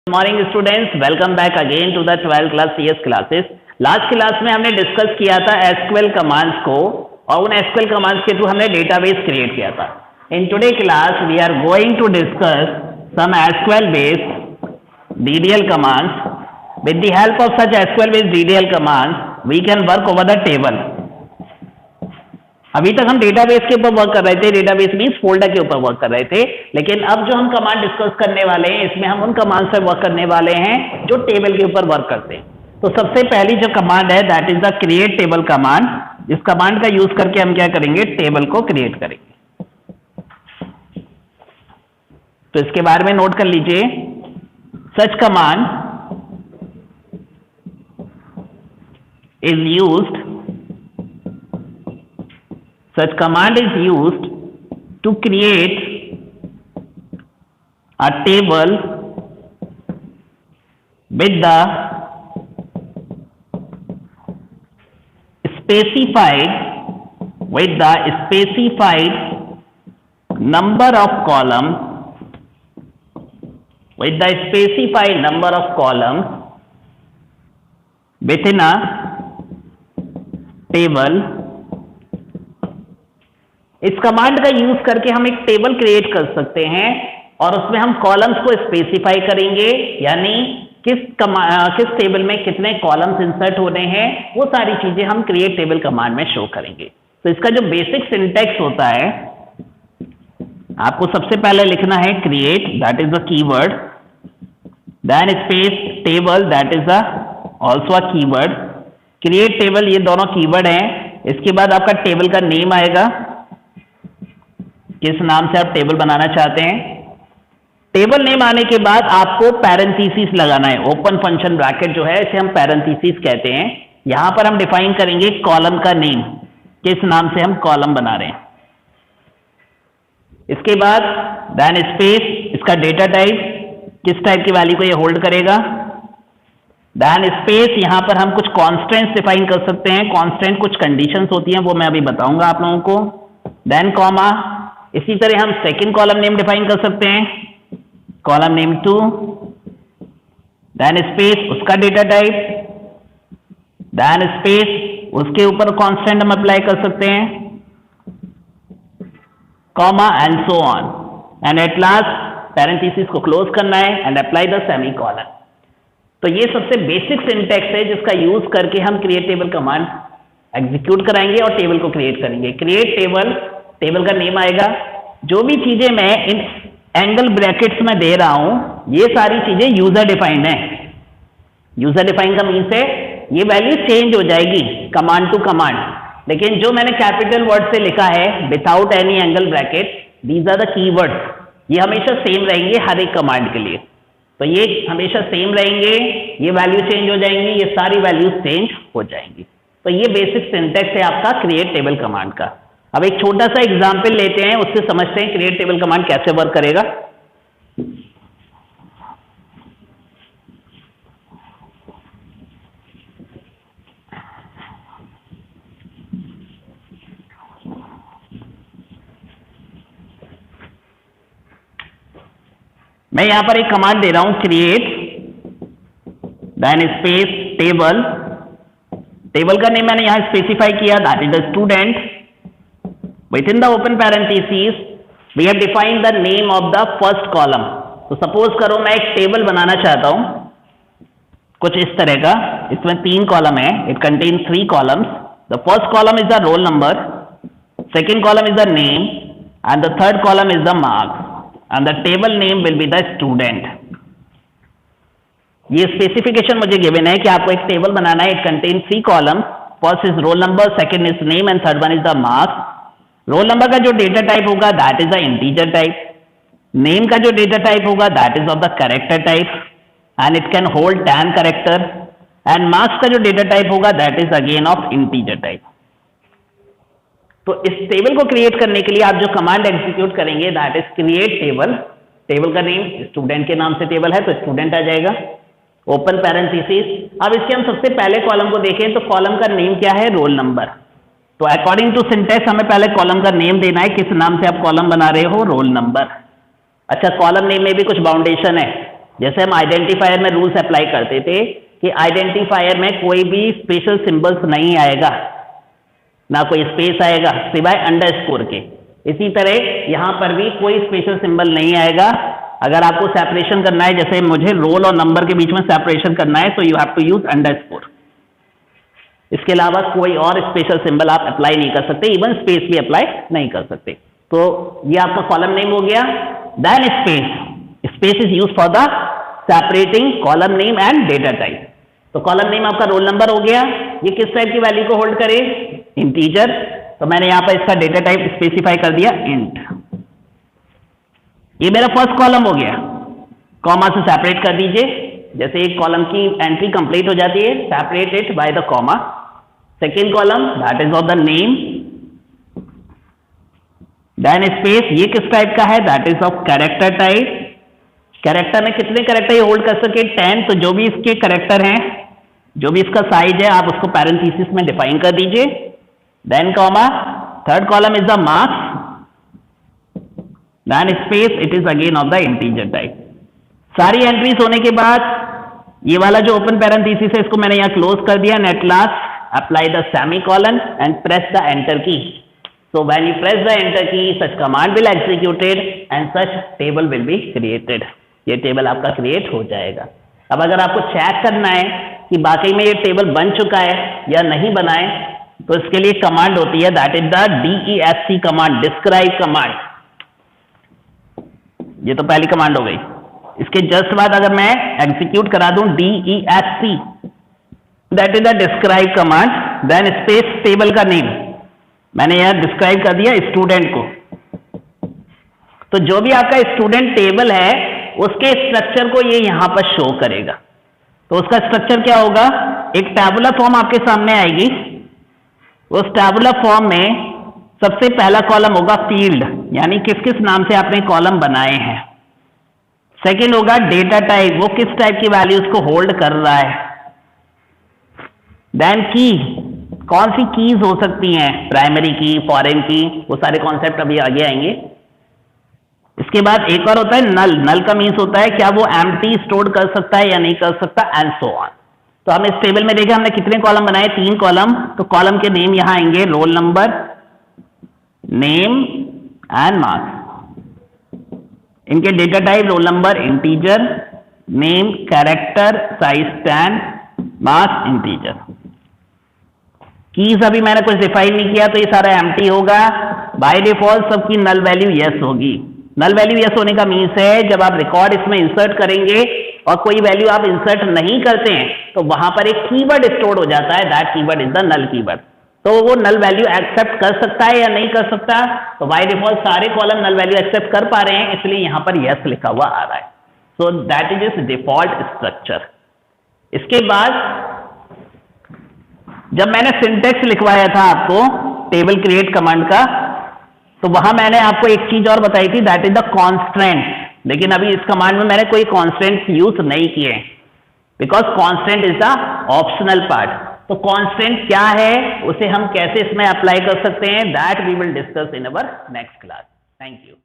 Morning students, welcome back again to the 12th class CS classes. Last class में हमने discuss किया था SQL commands को और उन एसक्यूएल कमांड्स के थ्रू हमने डेटाबेस क्रिएट किया था। In today class we are going to discuss some SQL based DDL commands. With the help of such SQL based DDL commands we can work over the table. अभी तक हम database के ऊपर work कर रहे थे, डेटाबेस मींस फोल्डर के ऊपर वर्क कर रहे थे, लेकिन अब जो हम कमांड डिस्कस करने वाले हैं इसमें हम उन कमांड से वर्क करने वाले हैं जो टेबल के ऊपर वर्क करते हैं। तो सबसे पहली जो कमांड है that is the create table command. इस कमांड का यूज करके हम क्या करेंगे, टेबल को क्रिएट करेंगे। तो इसके बारे में नोट कर लीजिए। Such command is used Such command is used to create a table with the specified number of columns within a table। इस कमांड का यूज करके हम एक टेबल क्रिएट कर सकते हैं और उसमें हम कॉलम्स को स्पेसिफाई करेंगे, यानी किस टेबल में कितने कॉलम्स इंसर्ट होने हैं वो सारी चीजें हम क्रिएट टेबल कमांड में शो करेंगे। तो इसका जो बेसिक सिंटैक्स होता है, आपको सबसे पहले लिखना है create, that is the keyword, then space table, that is the also a keyword. Create table, ये दोनों कीवर्ड हैं। इसके बाद आपका टेबल का नेम आएगा, किस नाम से आप टेबल बनाना चाहते हैं। टेबल नेम आने के बाद आपको पैरेंथेसिस लगाना है, ओपन फंक्शन ब्रैकेट जो है इसे हम पैरेंथेसिस कहते हैं। यहां पर हम डिफाइन करेंगे कॉलम का नेम, किस नाम से हम कॉलम बना रहे हैं। इसके बाद देन स्पेस, इसका डेटा टाइप, किस टाइप की वैल्यू को ये होल्ड करेगा। देन स्पेस, यहां पर हम कुछ कॉन्स्टेंट्स डिफाइन कर सकते हैं। कॉन्स्टेंट कुछ कंडीशंस होती हैं, वो मैं अभी बताऊंगा आप लोगों को। देन कॉमा, इसी तरह हम सेकंड कॉलम नेम डिफाइन कर सकते हैं, कॉलम नेम 2। देन स्पेस, उसका डेटा टाइप, देन स्पेस, उसके ऊपर कांस्टेंट हम अप्लाई कर सकते हैं, comma and so on. And at last parenthesis को क्लोज करना है एंड अप्लाई द सेमीकोलन। तो ये सबसे बेसिक सिंटैक्स है जिसका यूज करके हम क्रिएट टेबल कमांड एग्जीक्यूट कराएंगे और टेबल को क्रिएट करेंगे। क्रिएट टेबल, टेबल का नेम आएगा। जो भी चीजें मैं इन एंगल ब्रैकेट्स में दे रहा हूं ये सारी चीजें यूजर डिफाइंड हैं। यूजर डिफाइंड का मीन्स है ये वैल्यू चेंज हो जाएगी कमांड टू कमांड, लेकिन जो मैंने कैपिटल वर्ड से लिखा है without any angle bracket, these are the keywords, ये हमेशा सेम रहेंगे हर एक कमांड के लिए। तो ये हमेशा सेम रहेंगे, ये वैल्यू चेंज हो जाएंगी, ये सारी वैल्यूज चेंज हो जाएंगी। तो ये बेसिक सिंटैक्स है आपका क्रिएट टेबल कमांड का। अब एक छोटा सा एग्जाम्पल लेते हैं, उससे समझते हैं क्रिएट टेबल कमांड कैसे वर्क करेगा। मैं यहां पर एक कमांड दे रहा हूं create, then space table. Table का नेम मैंने यहां स्पेसिफाई किया, that is the student. Within the open parentheses, we have defined the name of the first column. तो सपोज करो मैं एक टेबल बनाना चाहता हूं कुछ इस तरह का, इसमें 3 कॉलम है, it contain 3 columns. The first column is the roll number, second column is the name, and the third column is the marks, and the table name will be the student. ये specification मुझे given है कि आपको एक table बनाना है, it contain 3 columns. First is roll number, second is name and third one is the marks. Roll number का जो data type होगा that is the integer type, name का जो डेटा टाइप होगा that is of the character type and it can hold 10 character, and marks का जो data type होगा that is again of integer type. तो इस table को क्रिएट करने के लिए आप जो कमांड एग्जीक्यूट करेंगे that is create table. Table का नेम स्टूडेंट के नाम से टेबल है तो स्टूडेंट आ जाएगा, ओपन पैरेंथेसिस। अब इसके हम सबसे पहले कॉलम को देखें तो कॉलम का नेम क्या है, रोल नंबर। तो अकॉर्डिंग टू सिंटैक्स हमें पहले कॉलम का नेम देना है, किस नाम से आप कॉलम बना रहे हो, रोल नंबर। अच्छा, कॉलम नेम में भी कुछ बाउंडेशन है, जैसे हम आइडेंटिफायर में रूल्स अप्लाई करते थे कि आइडेंटिफायर में कोई भी स्पेशल सिंबल्स नहीं आएगा, ना कोई स्पेस आएगा सिवाय अंडरस्कोर के। इसी तरह यहाँ पर भी कोई स्पेशल सिंबल नहीं आएगा। अगर आपको सेपरेशन करना है, जैसे मुझे रोल और नंबर के बीच में सेपरेशन करना है, तो you have to use underscore. इसके अलावा कोई और स्पेशल सिंबल आप अप्लाई नहीं कर सकते, इवन स्पेस भी अप्लाई नहीं कर सकते। तो ये आपका कॉलम नेम हो गया। Then space is use for the separating column name and data type. तो कॉलम नेम आपका रोल नंबर हो गया, ये किस टाइप की वैल्यू को होल्ड करे, इंटीजर। तो मैंने यहां पर इसका डेटा टाइप स्पेसिफाई कर दिया इंट। ये मेरा फर्स्ट कॉलम हो गया, कॉमा से सेपरेट कर दीजिए। जैसे एक कॉलम की एंट्री कंप्लीट हो जाती है, separate it by the comma. Second column that is of the name, then space, ये किस टाइप का है, that is of character type. Character में कितने कैरेक्टर ये होल्ड कर सके, 10। तो जो भी इसके कैरेक्टर हैं, जो भी इसका साइज है, आप उसको पैरेंथेसिस में डिफाइन कर दीजिए। Then comma, third column is the marks, then space, it is again of the integer type. सारी एंट्रीज होने के बाद ये वाला जो ओपन पैरेंथेसिस है, इसको मैंने यहां क्लोज कर दिया। At last apply the semicolon and press the enter की। So when you press the enter key, such command will executed and such table will be created. ये टेबल आपका क्रिएट हो जाएगा। अब अगर आपको चेक करना है कि वाकई में ये टेबल बन चुका है या नहीं बना है, तो इसके लिए कमांड होती है, that is the DESC command, describe command. ये तो पहली कमांड हो गई। इसके जस्ट बाद अगर मैं एग्जीक्यूट करा दूं DESC, that is the describe command, then space table का नेम मैंने यहां डिस्क्राइब कर दिया स्टूडेंट को। तो जो भी आपका स्टूडेंट टेबल है, उसके स्ट्रक्चर को ये यहां पर शो करेगा। तो उसका स्ट्रक्चर क्या होगा, एक टैबुलर फॉर्म आपके सामने आएगी। उस टैबुलर फॉर्म में सबसे पहला कॉलम होगा फील्ड, यानी किस किस नाम से आपने कॉलम बनाए हैं। सेकंड होगा डेटा टाइप, वो किस टाइप की वैल्यूज को होल्ड कर रहा है। देन की, कौन सी कीज हो सकती हैं, प्राइमरी की, फॉरेन की, वो सारे कॉन्सेप्ट अभी आगे आएंगे। इसके बाद एक और होता है नल। नल का मीन्स होता है क्या वो एम्प्टी स्टोर कर सकता है या नहीं कर सकता, एंड सो ऑन। तो हम इस टेबल में देखें हमने कितने कॉलम बनाए, 3 कॉलम। तो कॉलम के नेम यहां आएंगे, roll number, name and marks. इनके data type roll number integer, name character, size 10, marks integer. कीज अभी मैंने कुछ डिफाइन नहीं किया, तो ये सारा एम्प्टी होगा। बाय डिफॉल्ट सबकी नल वैल्यू यस होगी। नल वैल्यू यस होने का मीन्स है जब आप रिकॉर्ड इसमें इंसर्ट करेंगे और कोई वैल्यू आप इंसर्ट नहीं करते हैं, तो वहां पर एक कीवर्ड स्टोर हो जाता है, that keyword is the null keyword. तो वो नल वैल्यू एक्सेप्ट कर सकता है या नहीं कर सकता। तो बाय डिफॉल्ट सारे कॉलम नल वैल्यू एक्सेप्ट कर पा रहे हैं, इसलिए यहां पर यस लिखा हुआ आ रहा है। So that is is default structure. इसके बाद जब मैंने सिंटेक्स लिखवाया था आपको टेबल क्रिएट कमांड का, तो वहां मैंने आपको एक चीज और बताई थी, दैट इज द कॉन्स्टेंट। लेकिन अभी इस कमांड में मैंने कोई कॉन्स्टेंट यूज नहीं किए, because constant is the optional part. तो कॉन्स्टेंट क्या है, उसे हम कैसे इसमें अप्लाई कर सकते हैं, that we will discuss in our next class. Thank you.